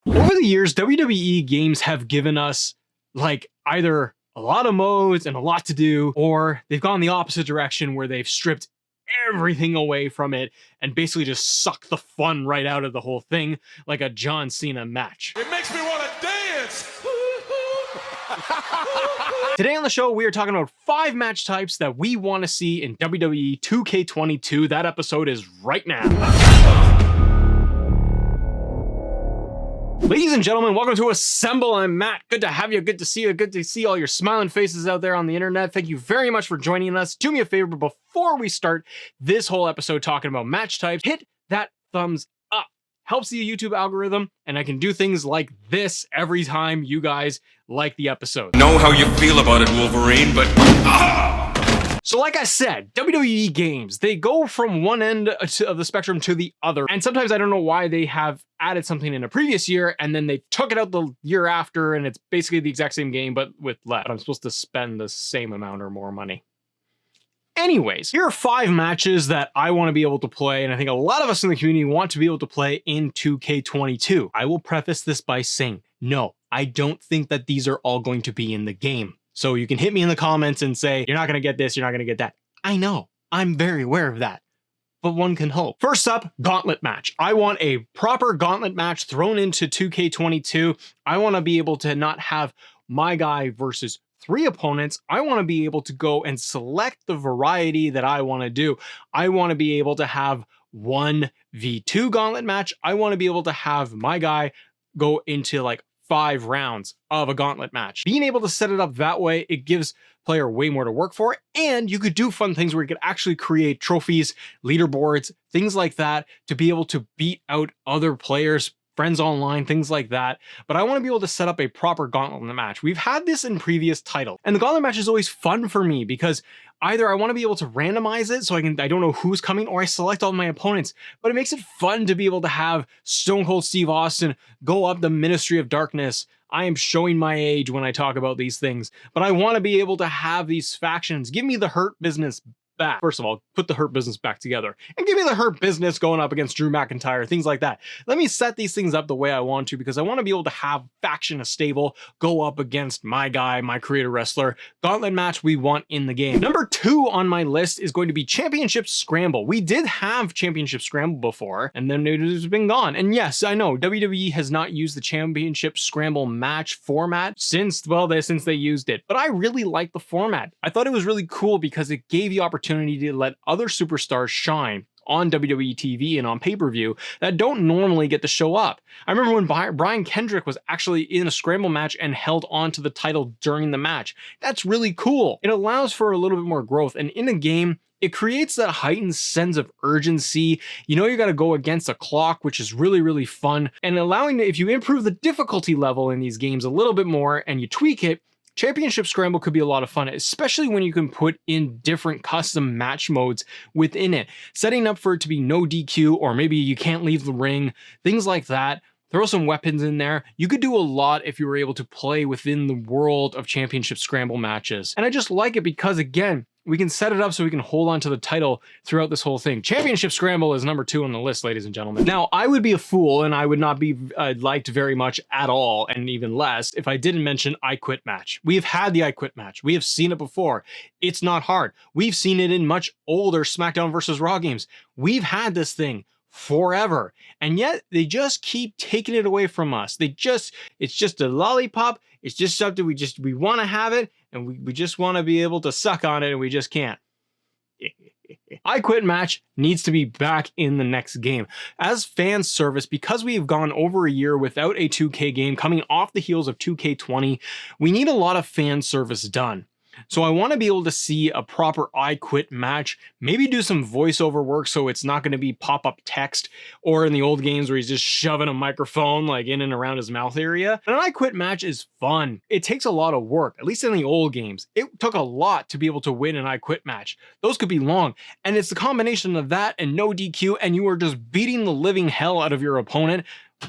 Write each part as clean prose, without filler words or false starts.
Over the years, WWE games have given us like either a lot of modes and a lot to do, or they've gone the opposite direction where they've stripped everything away from it and basically just sucked the fun right out of the whole thing, like a John Cena match. It makes me want to dance. Today on the show, we are talking about 5 match types that we want to see in WWE 2K22. That episode is right now. Ladies and gentlemen, welcome to Assemble. I'm Matt. Good to have you. Good to see you. Good to see all your smiling faces out there on the internet. Thank you very much for joining us. Do me a favor before we start this whole episode talking about match types, hit that thumbs up. Helps the YouTube algorithm, and I can do things like this every time you guys like the episode. Know how you feel about it, Wolverine, but So like I said, WWE games, they go from one end of the spectrum to the other. And sometimes I don't know why they have added something in a previous year and then they took it out the year after and it's basically the exact same game, but with less. I'm supposed to spend the same amount or more money. Anyways, here are 5 matches that I want to be able to play, and I think a lot of us in the community want to be able to play in 2K22. I will preface this by saying, no, I don't think that these are all going to be in the game. So you can hit me in the comments and say, you're not going to get this, you're not going to get that. I know, I'm very aware of that, but one can hope. First up, gauntlet match. I want a proper gauntlet match thrown into 2K22. I want to be able to not have my guy versus 3 opponents. I want to be able to go and select the variety that I want to do. I want to be able to have 1v2 gauntlet match. I want to be able to have my guy go into like 5 rounds of a gauntlet match. Being able to set it up that way, it gives player way more to work for, and you could do fun things where you could actually create trophies, leaderboards, things like that to be able to beat out other players, friends online, things like that. But I want to be able to set up a proper gauntlet match. We've had this in previous titles, and the gauntlet match is always fun for me because either I want to be able to randomize it so I don't know who's coming, or I select all my opponents, but it makes it fun to be able to have Stone Cold Steve Austin go up the Ministry of Darkness. I am showing my age when I talk about these things, but I want to be able to have these factions. Give me the Hurt Business back. First of all, put the Hurt Business back together and give me the Hurt Business going up against Drew McIntyre, things like that. Let me set these things up the way I want to, because I want to be able to have faction, a stable, go up against my guy, my creator wrestler. Gauntlet match we want in the game. Number 2 on my list is going to be Championship Scramble. We did have Championship Scramble before, and then it has been gone. And yes, I know WWE has not used the Championship Scramble match format since they used it, but I really like the format. I thought it was really cool because it gave you opportunity to let other superstars shine on WWE TV and on pay-per-view that don't normally get to show up. I remember when Brian Kendrick was actually in a Scramble match and held on to the title during the match. That's really cool. It allows for a little bit more growth, and in a game, it creates that heightened sense of urgency. You know you got to go against a clock, which is really, really fun. And if you improve the difficulty level in these games a little bit more and you tweak it, Championship Scramble could be a lot of fun, especially when you can put in different custom match modes within it. Setting up for it to be no DQ, or maybe you can't leave the ring, things like that. Throw some weapons in there. You could do a lot if you were able to play within the world of Championship Scramble matches. And I just like it because, again, we can set it up so we can hold on to the title throughout this whole thing. Championship Scramble is number 2 on the list, ladies and gentlemen. Now, I would be a fool and I would not be liked very much at all, and even less, if I didn't mention I Quit match. We have had the I Quit match. We have seen it before. It's not hard. We've seen it in much older SmackDown versus Raw games. We've had this thing forever, and yet they just keep taking it away from us. It's just a lollipop. It's just something we want to have it, and we just want to be able to suck on it, and we just can't. I Quit match needs to be back in the next game. As fan service, because we've gone over a year without a 2K game coming off the heels of 2K20, we need a lot of fan service done. So I want to be able to see a proper I Quit match, maybe do some voiceover work so it's not going to be pop-up text, or in the old games where he's just shoving a microphone like in and around his mouth area. And an I Quit match is fun. It takes a lot of work, at least in the old games. It took a lot to be able to win an I Quit match. Those could be long, and it's the combination of that and no DQ, and you are just beating the living hell out of your opponent.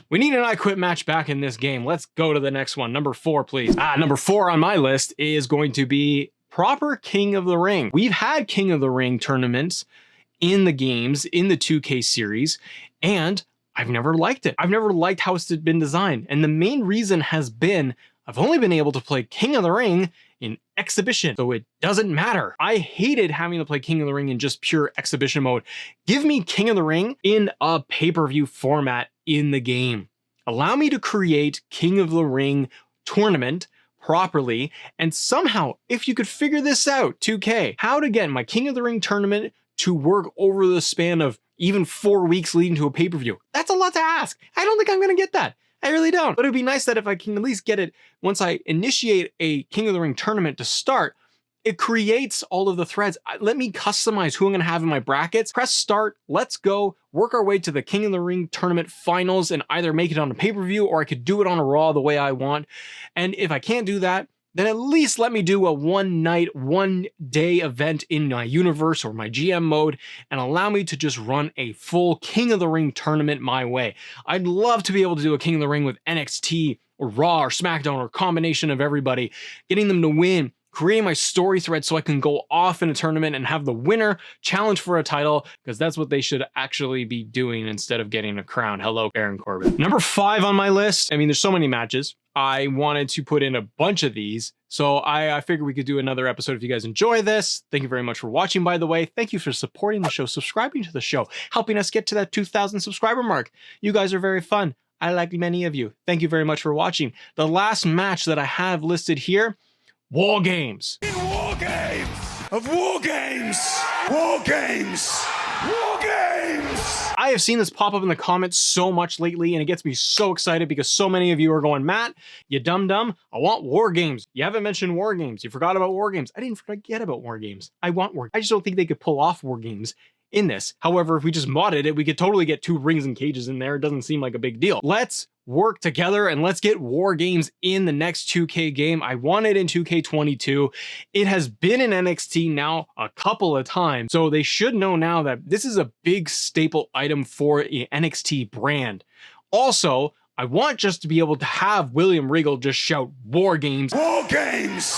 We need an I Quit match back in this game. Let's go to the next one. Number 4, please. Number 4 on my list is going to be proper King of the Ring. We've had King of the Ring tournaments in the games, in the 2K series, and I've never liked it. I've never liked how it's been designed. And the main reason has been I've only been able to play King of the Ring in exhibition, so it doesn't matter. I hated having to play King of the Ring in just pure exhibition mode. Give me King of the Ring in a pay-per-view format in the game. Allow me to create King of the Ring tournament properly, and somehow, if you could figure this out, 2K, how to get my King of the Ring tournament to work over the span of even 4 weeks leading to a pay-per-view. That's a lot to ask. I don't think I'm gonna get that. I really don't. But it'd be nice that if I can at least get it once I initiate a King of the Ring tournament to start, it creates all of the threads. Let me customize who I'm gonna have in my brackets. Press start, let's go, work our way to the King of the Ring tournament finals and either make it on a pay-per-view or I could do it on a Raw the way I want. And if I can't do that, then at least let me do a one night, 1 day event in my universe or my GM mode and allow me to just run a full King of the Ring tournament my way. I'd love to be able to do a King of the Ring with NXT or Raw or SmackDown or a combination of everybody, getting them to win, creating my story thread so I can go off in a tournament and have the winner challenge for a title, because that's what they should actually be doing instead of getting a crown. Hello, Baron Corbin. Number 5 on my list. I mean, there's so many matches. I wanted to put in a bunch of these, so I figured we could do another episode if you guys enjoy this. Thank you very much for watching, by the way. Thank you for supporting the show, subscribing to the show, helping us get to that 2,000 subscriber mark. You guys are very fun. I like many of you. Thank you very much for watching. The last match that I have listed here, War Games. War games! Of war games! War games! War games! I have seen this pop up in the comments so much lately, and it gets me so excited because so many of you are going, Matt, you dumb. I want War Games. You haven't mentioned War Games. You forgot about War Games. I didn't forget about War Games. I want War. I just don't think they could pull off War Games in this. However, if we just modded it, we could totally get 2 rings and cages in there. It doesn't seem like a big deal. Let's work together and let's get War Games in the next 2K game. I want it in 2K22. It has been in NXT now a couple of times, so they should know now that this is a big staple item for the NXT brand. Also, I want just to be able to have William Regal just shout War Games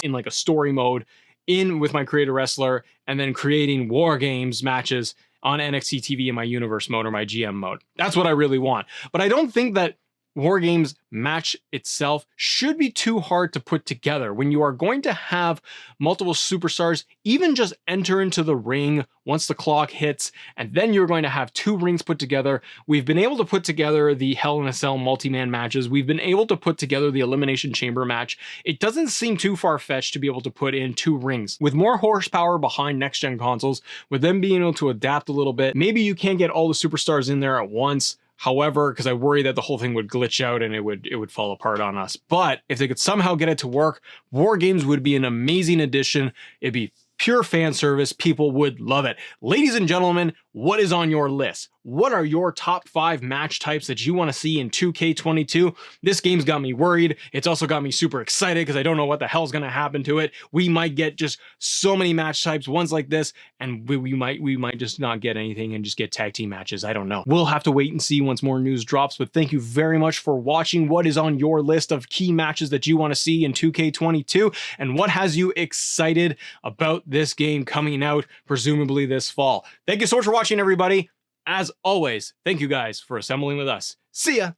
in like a story mode in with my creator wrestler and then creating War Games matches on NXT TV in my universe mode or my GM mode. That's what I really want. But I don't think that War Games match itself should be too hard to put together. When you are going to have multiple superstars, even just enter into the ring once the clock hits, and then you're going to have 2 rings put together. We've been able to put together the Hell in a Cell multi-man matches. We've been able to put together the Elimination Chamber match. It doesn't seem too far-fetched to be able to put in 2 rings. With more horsepower behind next-gen consoles, with them being able to adapt a little bit, maybe you can't get all the superstars in there at once. However, because I worry that the whole thing would glitch out and it would fall apart on us. But if they could somehow get it to work, War Games would be an amazing addition. It'd be pure fan service. People would love it. Ladies and gentlemen, what is on your list? What are your top 5 match types that you want to see in 2K22? This game's got me worried. It's also got me super excited because I don't know what the hell's going to happen to it. We might get just so many match types, ones like this, and we might just not get anything and just get tag team matches. I don't know. We'll have to wait and see once more news drops, but thank you very much for watching. What is on your list of key matches that you want to see in 2K22, and what has you excited about this game coming out, presumably this fall? Thank you so much for watching, everybody. As always, thank you guys for assembling with us. See ya!